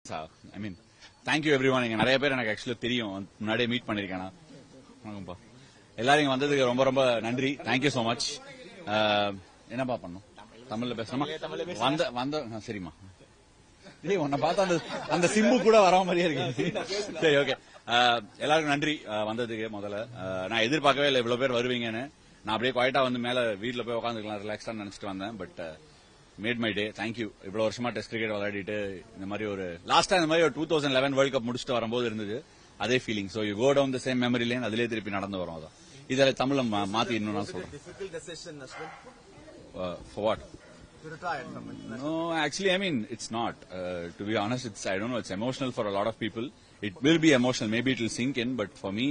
ஐ மீன் thank you every one. இங்க நிறைய பேர் எனக்கு ஆக்சுவலி தெரியும், முன்னாடியே மீட் பண்ணிருக்கேன். வணக்கம்ப்பா, எல்லாரும் இங்க வந்ததுக்கு ரொம்ப ரொம்ப நன்றி. Thank you so much. என்னப்பா பண்ணும், தமிழ்ல பேசணுமா? வந்த சரிம்மா. உன்னை பார்த்தா அந்த சிம்பு கூட வர மாதிரியே இருக்கு. சரி, ஓகே. எல்லாருக்கும் நன்றி வந்ததுக்கு. முதல்ல நான் எதிர்பார்க்கவே இல்லை இவ்வளவு பேர் வருவீங்கன்னு. நான் அப்படியே குவாய்ட்டா வந்து மேல வீட்டுல போய் உட்காந்துக்கலாம் ரிலாக்ஸா நினைச்சிட்டு வந்தேன். But made my day. Thank you. இவ்வளவு வருஷமா டெஸ்ட் கிரிக்கெட் விளையாடிட்டு இந்த மாதிரி ஒரு லாஸ்டா இந்த மாதிரி ஒரு 2011 வேர்ல்ட் கப் முடிச்சுட்டு வரும்போது இருந்தது அதே feeling. So you go down the same memory lane, அதிலே திருப்பி நடந்து வரும். அதான் இதில் தமிழ்ல மாத்தி இன்னும் நான் சொல்றேன். For what? No, actually, I mean, it's not. To be honest, I don't know, it's emotional for a lot of people. It will be emotional. Maybe it will sink in, but for me,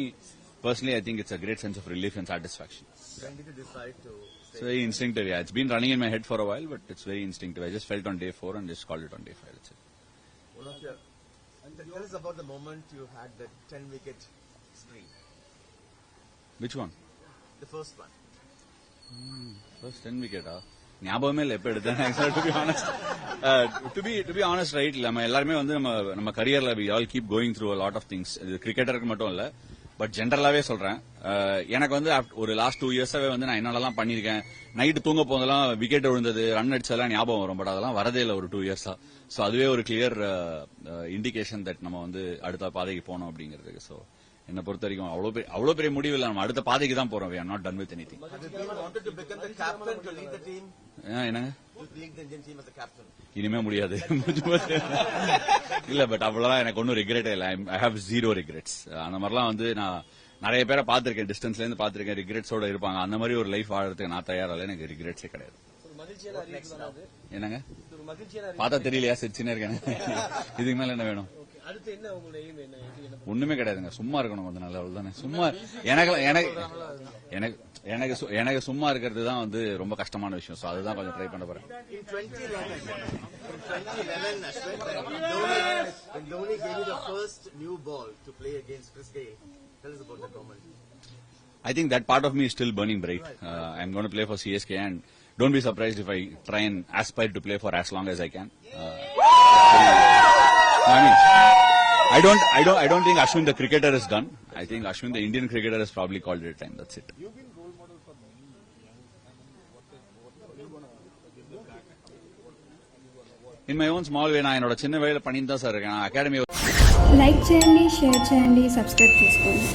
personally, I think it's a great sense of relief and satisfaction. When did you decide to stay? It's very instinctive, yeah. It's been running in my head for a while, but it's very instinctive. I just felt on day 4 and just called it on day 5. That's it. One of your, tell us about the moment you had that 10-wicket spree. Which one? The first one. First 10 wicket, ஞாபகமே இல்லை எப்ப எடுத்தேன். To be honest, right, நம்ம எல்லாருமே வந்து நம்ம கரியர்ல we all keep going through a lot of things. இது கிரிக்கெட்டருக்கு மட்டும் இல்ல, பட் ஜென்ரலாவே சொல்றேன். எனக்கு வந்து ஒரு லாஸ்ட் 2 இயர்ஸாவே வந்து நான் என்னெல்லாம் பண்ணிருக்கேன், நைட்டு தூங்க போதெல்லாம் விக்கெட் விழுந்தது, ரன் அடிச்சதெல்லாம் ஞாபகம் வரும். பட் அதெல்லாம் வரதே இல்லை ஒரு 2 இயர்ஸா. சோ அதுவே ஒரு கிளியர் இண்டிகேஷன் தட் நம்ம வந்து அடுத்த பாதைக்கு போனோம் அப்படிங்கிறதுக்கு. சோ என்ன பொறுத்த வரைக்கும் அவ்வளவு பெரிய முடிவு இல்லை, நம்ம அடுத்த பாதைக்கு தான் போறோம். we are not done with anything. என்னங்க, இனிமே முடியாது. இல்ல, பட் அவ்வளவுதான். எனக்கு ஒன்னும் ரிக்ரெட் இல்ல. I have 0 regrets. அந்த மாதிரிலாம் வந்து நான் நிறைய பேரை பார்த்திருக்கேன், டிஸ்டன்ஸ்ல இருந்து பார்த்திருக்கேன், ரிக்ரெட்ஸோட இருப்பாங்க. அந்த மாதிரி ஒரு லைஃப் வாழறதுக்கு நான் தயாரில்லை. எனக்கு ரிக்ரெட்ஸே கிடையாது. என்னங்க, பார்த்தா தெரியலையா, சிரிச்சுனே இருக்கேன். இதுக்கு மேல என்ன வேணும்? ஒண்ணுமே கிடையாதுங்க, சும்மா இருக்கணும் கொஞ்ச நாள், அவ்வளவுதானே. சும்மா எனக்கு சும்மா இருக்கிறது தான் வந்து ரொம்ப கஷ்டமான விஷயம். சோ அதுதான் கொஞ்சம் ட்ரை பண்ண போறேன். I think that part of me is still burning bright. I'm going to play for CSK and don't be surprised if I try and aspire to play for as long as I can. I don't think Ashwin the cricketer is done. I think Ashwin the Indian cricketer has probably called it time. That's it. In my own small way, நான் என்னோட சின்ன வேலையில பண்ணிட்டு தான் sir இருக்கேன். Academy like చేయండి, share చేయండి, subscribe చేసుకోండి.